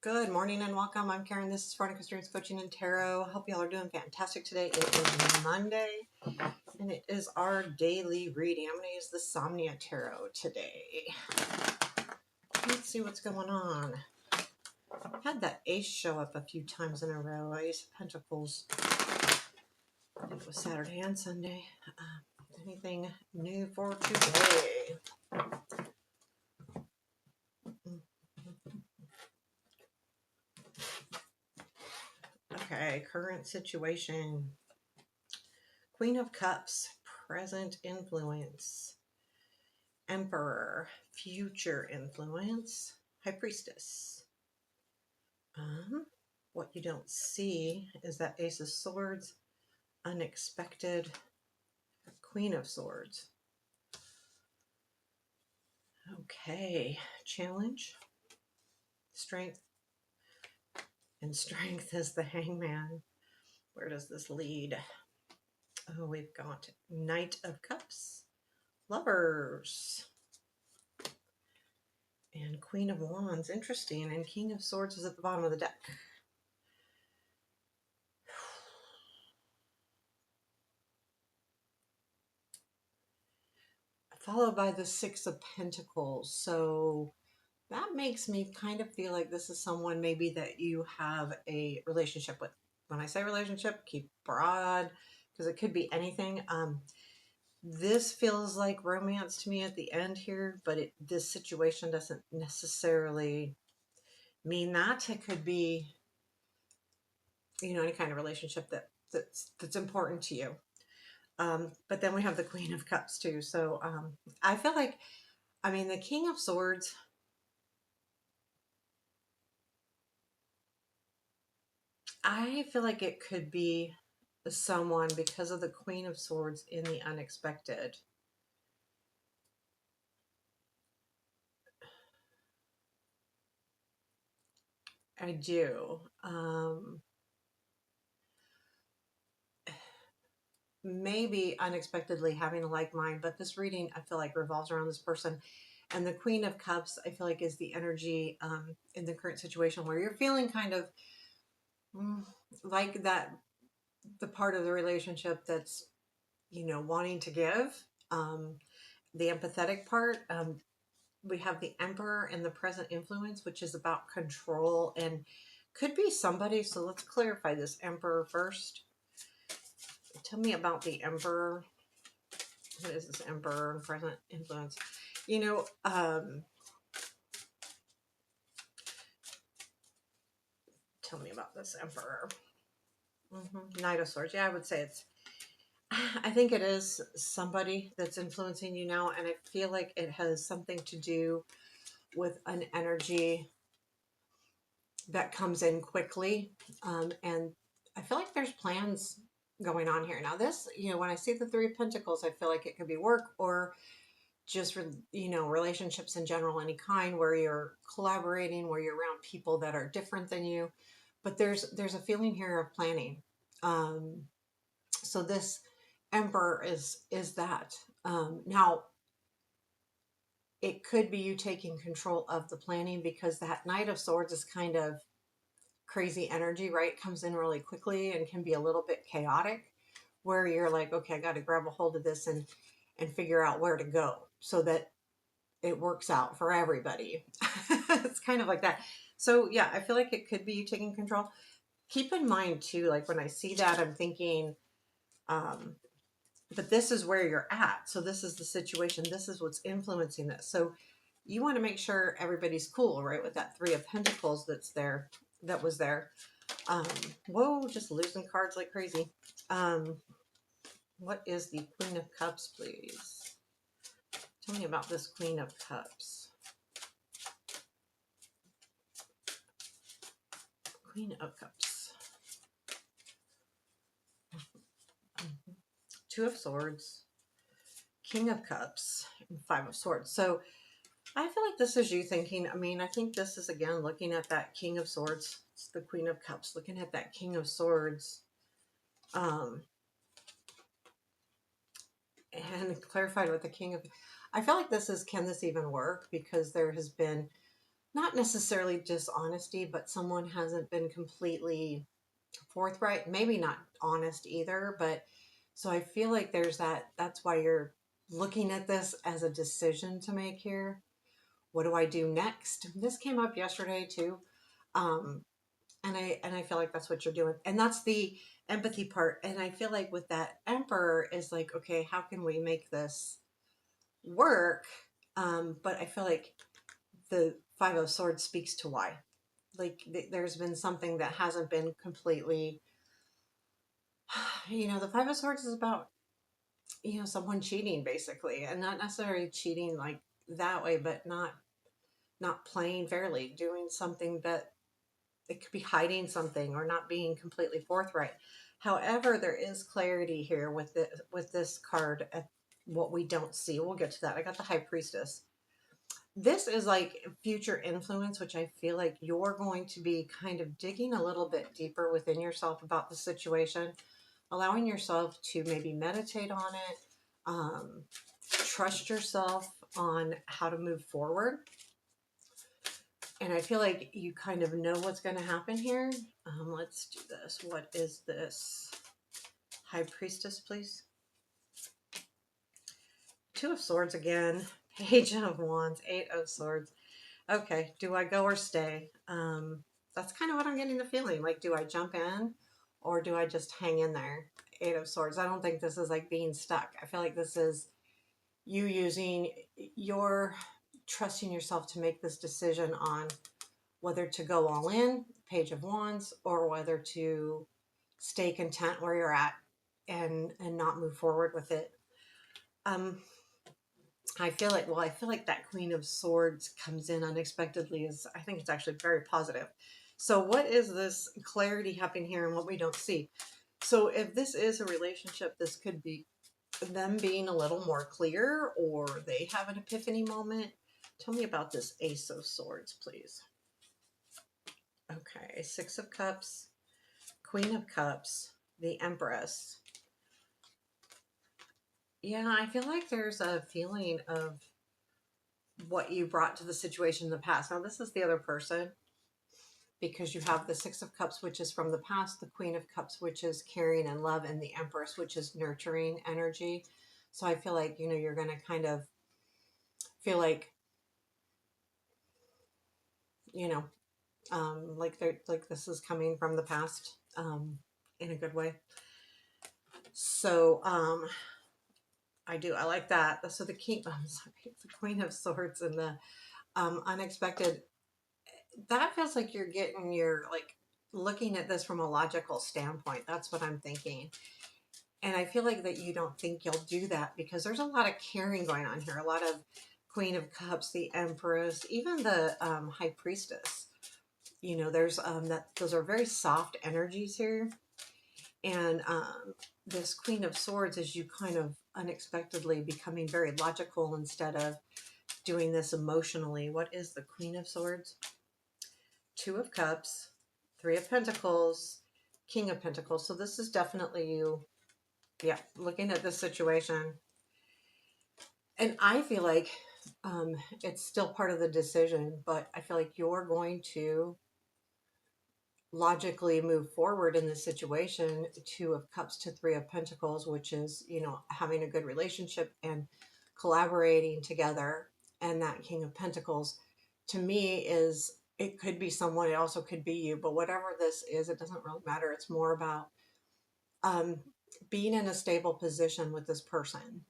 Good morning and welcome. I'm Karen. This is Veronica Stearns Coaching and Tarot. Hope y'all are doing fantastic today. It is Monday and it is our daily reading. I'm going to use the Somnia Tarot today. Let's see what's going on. I've had that ace show up a few times in a row. Ace of Pentacles. I think it was Saturday and Sunday. Anything new for today? Okay, current situation. Queen of Cups, present influence. Emperor, future influence. High Priestess. What you don't see is that Ace of Swords, unexpected. Queen of Swords. Okay, challenge. Strength. And strength is the Hangman. Where does this lead? Oh, we've got Knight of Cups. Lovers. And Queen of Wands. Interesting. And King of Swords is at the bottom of the deck. Followed by the Six of Pentacles. So that makes me kind of feel like this is someone maybe that you have a relationship with. When I say relationship, keep broad because it could be anything. This feels like romance to me at the end here, but this situation doesn't necessarily mean that. It could be, any kind of relationship that's important to you. But then we have the Queen of Cups too. So I feel like, the King of Swords, I feel like it could be someone because of the Queen of Swords in the unexpected. I do. Maybe unexpectedly having a like mind, but this reading I feel like revolves around this person. And the Queen of Cups, I feel like, is the energy in the current situation where you're feeling kind of like that, the part of the relationship that's, wanting to give, the empathetic part. We have the Emperor and the present influence, which is about control and could be somebody. So let's clarify this Emperor first. Tell me about the Emperor. What is this Emperor and present influence? Tell me about this Emperor. Knight of Swords. Yeah, I would say I think it is somebody that's influencing you now, and I feel like it has something to do with an energy that comes in quickly. And I feel like there's plans going on here. Now this, when I see the Three of Pentacles, I feel like it could be work or just, relationships in general, any kind where you're collaborating, where you're around people that are different than you. But there's a feeling here of planning. So this Emperor is that. Now, it could be you taking control of the planning because that Knight of Swords is kind of crazy energy, right? Comes in really quickly and can be a little bit chaotic where you're like, okay, I got to grab a hold of this and figure out where to go so that it works out for everybody. It's kind of like that. So yeah, I feel like it could be you taking control. Keep in mind too, like when I see that, I'm thinking, but this is where you're at. So this is the situation. This is what's influencing this. So you want to make sure everybody's cool, right? With that Three of Pentacles that's there, that was there. Whoa, just losing cards like crazy. What is the Queen of Cups, please? Tell me about this Queen of Cups. Queen of Cups. Two of Swords. King of Cups. And Five of Swords. So I feel like this is you thinking, I think this is, again, looking at that King of Swords. It's the Queen of Cups. Looking at that King of Swords. And clarified with the King of... I feel like this is, can this even work? Because there has been not necessarily dishonesty, but someone hasn't been completely forthright, maybe not honest either, but so I feel like there's that's why you're looking at this as a decision to make here. What do I do next? This came up yesterday too. Um, and I feel like that's what you're doing. And that's the empathy part. And I feel like with that emperor is like, okay, how can we make this work? But I feel like the Five of Swords speaks to why. Like there's been something that hasn't been completely, the Five of Swords is about, someone cheating basically, and not necessarily cheating like that way, but not playing fairly, doing something that it could be hiding something or not being completely forthright. However, there is clarity here with this card at what we don't see. We'll get to that. I got the High Priestess. This is like future influence, which I feel like you're going to be kind of digging a little bit deeper within yourself about the situation, allowing yourself to maybe meditate on it, um, trust yourself on how to move forward. And I feel like you kind of know what's going to happen here. Let's do this. What is this? High Priestess, please. Two of Swords again. Page of Wands. Eight of Swords. Okay, do I go or stay? That's kind of what I'm getting the feeling. Like, do I jump in or do I just hang in there? Eight of Swords. I don't think this is like being stuck. I feel like this is you using your trusting yourself to make this decision on whether to go all in, Page of Wands, or whether to stay content where you're at and not move forward with it. Um, I feel like that Queen of Swords comes in unexpectedly. I think it's actually very positive. So what is this clarity happening here and what we don't see? So if this is a relationship, this could be them being a little more clear, or they have an epiphany moment. Tell me about this Ace of Swords, please. Okay, Six of Cups, Queen of Cups, the Empress. Yeah, I feel like there's a feeling of what you brought to the situation in the past. Now, this is the other person because you have the Six of Cups, which is from the past, the Queen of Cups, which is caring and love, and the Empress, which is nurturing energy. So I feel like, you're going to kind of feel like, you know, like this is coming from the past in a good way. So, I like that. So the king, I'm sorry, the Queen of Swords and the unexpected. That feels like you're like looking at this from a logical standpoint. That's what I'm thinking. And I feel like that you don't think you'll do that because there's a lot of caring going on here. A lot of Queen of Cups, the Empress, even the High Priestess. There's those are very soft energies here. And this Queen of Swords is you kind of unexpectedly becoming very logical instead of doing this emotionally. What is the Queen of Swords? Two of Cups, Three of Pentacles, King of Pentacles. So this is definitely you, yeah, looking at this situation. And I feel like it's still part of the decision, but I feel like you're going to logically move forward in this situation. Two of Cups to Three of Pentacles, which is, having a good relationship and collaborating together. And that King of Pentacles to me is, it could be someone, it also could be you, but whatever this is, it doesn't really matter. It's more about um, being in a stable position with this person,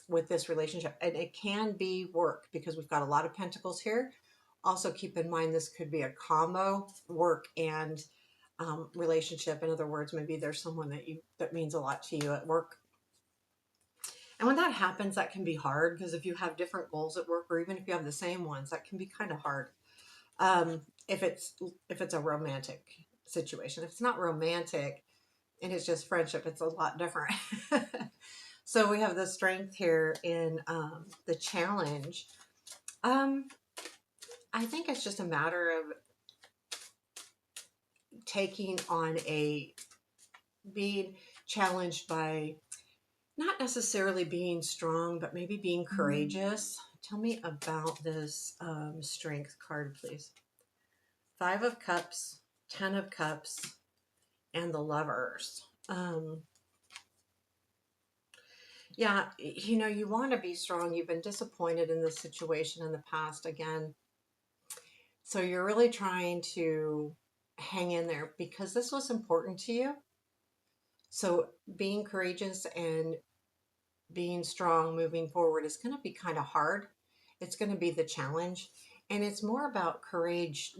with this relationship. And it can be work because we've got a lot of pentacles here. Also keep in mind, this could be a combo, work and relationship. In other words, maybe there's someone that means a lot to you at work. And when that happens, that can be hard because if you have different goals at work, or even if you have the same ones, that can be kind of hard. If it's a romantic situation. If it's not romantic and it's just friendship, it's a lot different. So we have the strength here in the challenge. I think it's just a matter of taking on being challenged by not necessarily being strong, but maybe being courageous Tell me about this strength card, please. 5 of Cups, 10 of Cups, and the Lovers. Yeah, you want to be strong. You've been disappointed in this situation in the past again. So you're really trying to hang in there because this was important to you. So being courageous and being strong moving forward is going to be kind of hard. It's going to be the challenge. And it's more about courage,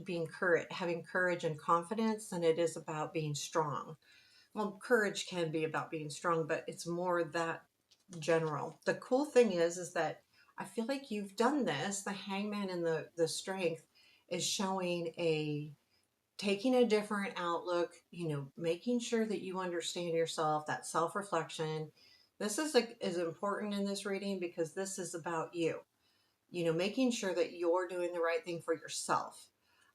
having courage and confidence than it is about being strong. Well, courage can be about being strong, but it's more that general. The cool thing is that I feel like you've done this. The hangman and the strength is showing taking a different outlook, making sure that you understand yourself, that self-reflection. This is important in this reading because this is about you, making sure that you're doing the right thing for yourself,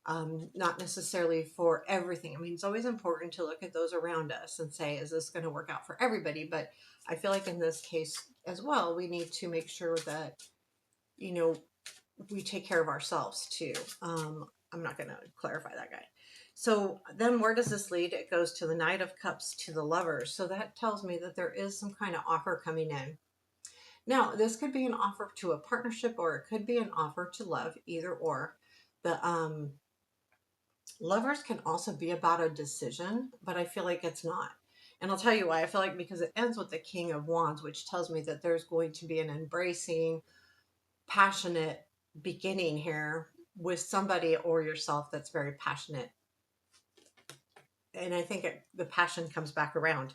not necessarily for everything. I mean, it's always important to look at those around us and say, is this going to work out for everybody? But I feel like in this case as well, we need to make sure that, you know, we take care of ourselves too. I'm not going to clarify that guy. So then where does this lead? It goes to the Knight of Cups to the Lovers. So that tells me that there is some kind of offer coming in. Now, this could be an offer to a partnership or it could be an offer to love, either or. The Lovers can also be about a decision, but I feel like it's not. And I'll tell you why. I feel like because it ends with the King of Wands, which tells me that there's going to be an embracing, passionate beginning here with somebody or yourself that's very passionate. And I think the passion comes back around.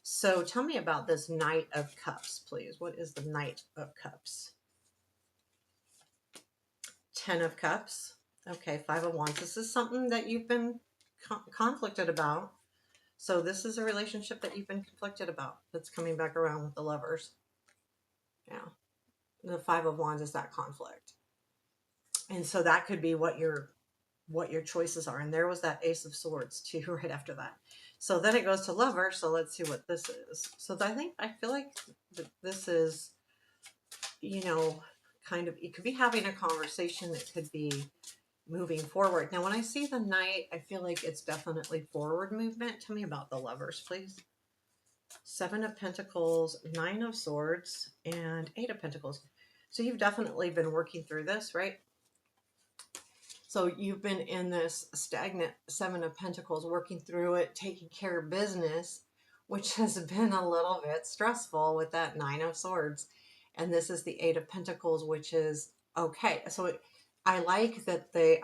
So tell me about this Knight of Cups, please. What is the Knight of Cups? 10 of Cups. Okay, 5 of Wands. This is something that you've been conflicted about. So this is a relationship that you've been conflicted about that's coming back around with the Lovers. Yeah. The 5 of Wands is that conflict. And so that could be what your choices are. And there was that Ace of Swords too right after that. So then it goes to Lover. So let's see what this is. So I feel like this is, kind of, you could be having a conversation that could be moving forward. Now, when I see the Knight, I feel like it's definitely forward movement. Tell me about the Lovers, please. 7 of Pentacles, 9 of Swords, and 8 of Pentacles. So you've definitely been working through this, right? So you've been in this stagnant 7 of Pentacles, working through it, taking care of business, which has been a little bit stressful with that 9 of Swords. And this is the 8 of Pentacles, which is okay. So I like that the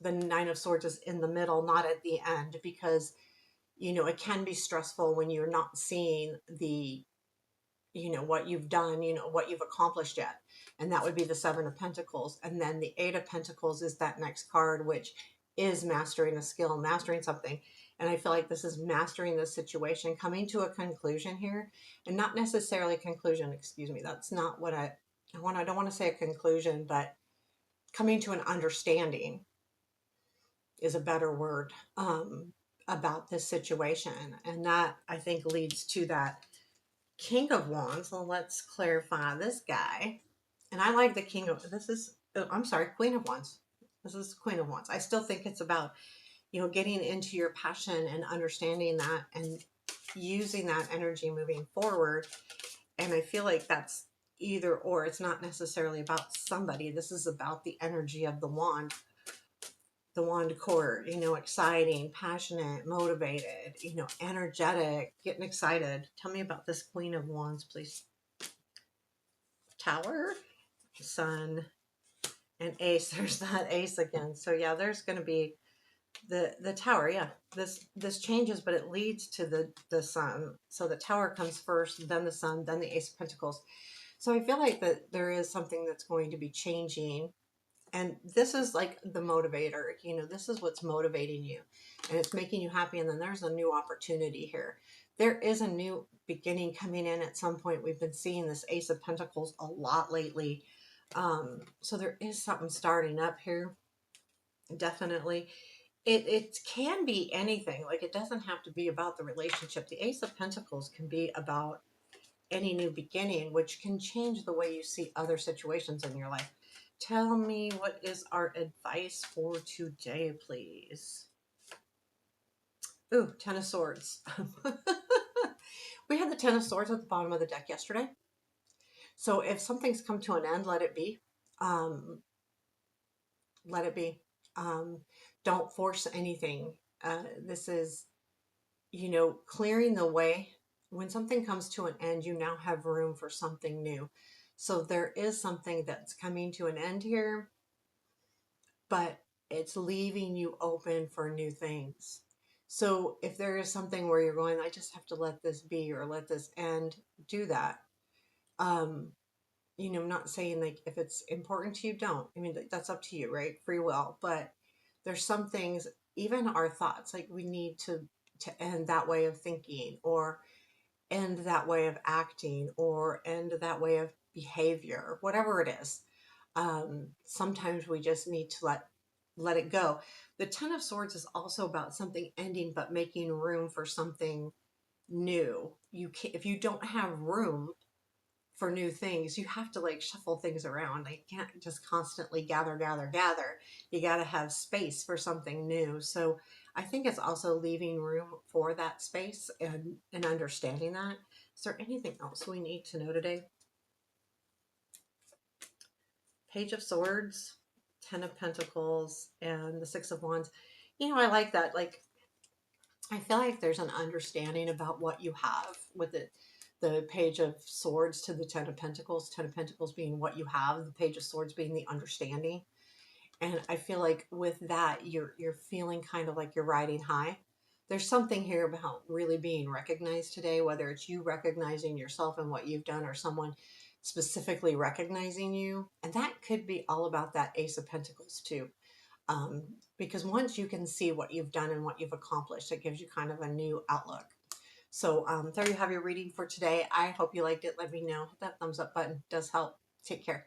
9 of Swords is in the middle, not at the end, because, it can be stressful when you're not seeing what you've done, what you've accomplished yet. And that would be the 7 of Pentacles. And then the 8 of Pentacles is that next card, which is mastering a skill, mastering something. And I feel like this is mastering the situation, coming to a conclusion here, and not necessarily conclusion, excuse me. That's not what I want. I don't want to say a conclusion, but coming to an understanding is a better word, about this situation. And that, I think, leads to that King of Wands. Well, let's clarify this guy. And I like the King of, I'm sorry, Queen of Wands. This is Queen of Wands. I still think it's about, getting into your passion and understanding that and using that energy moving forward. And I feel like that's either or. It's not necessarily about somebody. This is about the energy of the wand court, exciting, passionate, motivated, energetic, getting excited. Tell me about this Queen of Wands, please. Tower, Sun, and Ace. There's that Ace again. So yeah, there's going to be the Tower. Yeah, this changes, but it leads to the Sun. So the Tower comes first, then the Sun, then the Ace of Pentacles. So I feel like that there is something that's going to be changing. And this is like the motivator, this is what's motivating you and it's making you happy. And then there's a new opportunity here. There is a new beginning coming in at some point. We've been seeing this Ace of Pentacles a lot lately. So there is something starting up here. Definitely. It can be anything. Like, it doesn't have to be about the relationship. The Ace of Pentacles can be about any new beginning, which can change the way you see other situations in your life. Tell me, what is our advice for today, please? Ooh, Ten of Swords. We had the Ten of Swords at the bottom of the deck yesterday. So if something's come to an end, let it be. Um, let it be. Um, don't force anything. This is, clearing the way. When something comes to an end, you now have room for something new. So there is something that's coming to an end here, but it's leaving you open for new things. So if there is something where you're going, I just have to let this be or let this end, do that. Um, I'm not saying like if it's important to you, don't. I mean, that's up to you, right? Free will. But there's some things, even our thoughts, like we need to end that way of thinking, or end that way of acting, or end that way of behavior, whatever it is. Sometimes we just need to let it go. The Ten of Swords is also about something ending, but making room for something new. You can, if you don't have room for new things, you have to like shuffle things around. You can't just constantly gather, gather, gather. You got to have space for something new. So I think it's also leaving room for that space and understanding that. Is there anything else we need to know today? Page of Swords, Ten of Pentacles, and the Six of Wands. I like that. Like, I feel like there's an understanding about what you have with it. The Page of Swords to the Ten of Pentacles, Ten of Pentacles being what you have, the Page of Swords being the understanding. And I feel like with that, you're feeling kind of like you're riding high. There's something here about really being recognized today, whether it's you recognizing yourself and what you've done, or someone specifically recognizing you. And that could be all about that Ace of Pentacles too. Um, because once you can see what you've done and what you've accomplished, it gives you kind of a new outlook. So there you have your reading for today. I hope you liked it. Let me know. Hit that thumbs up button. It does help. Take care.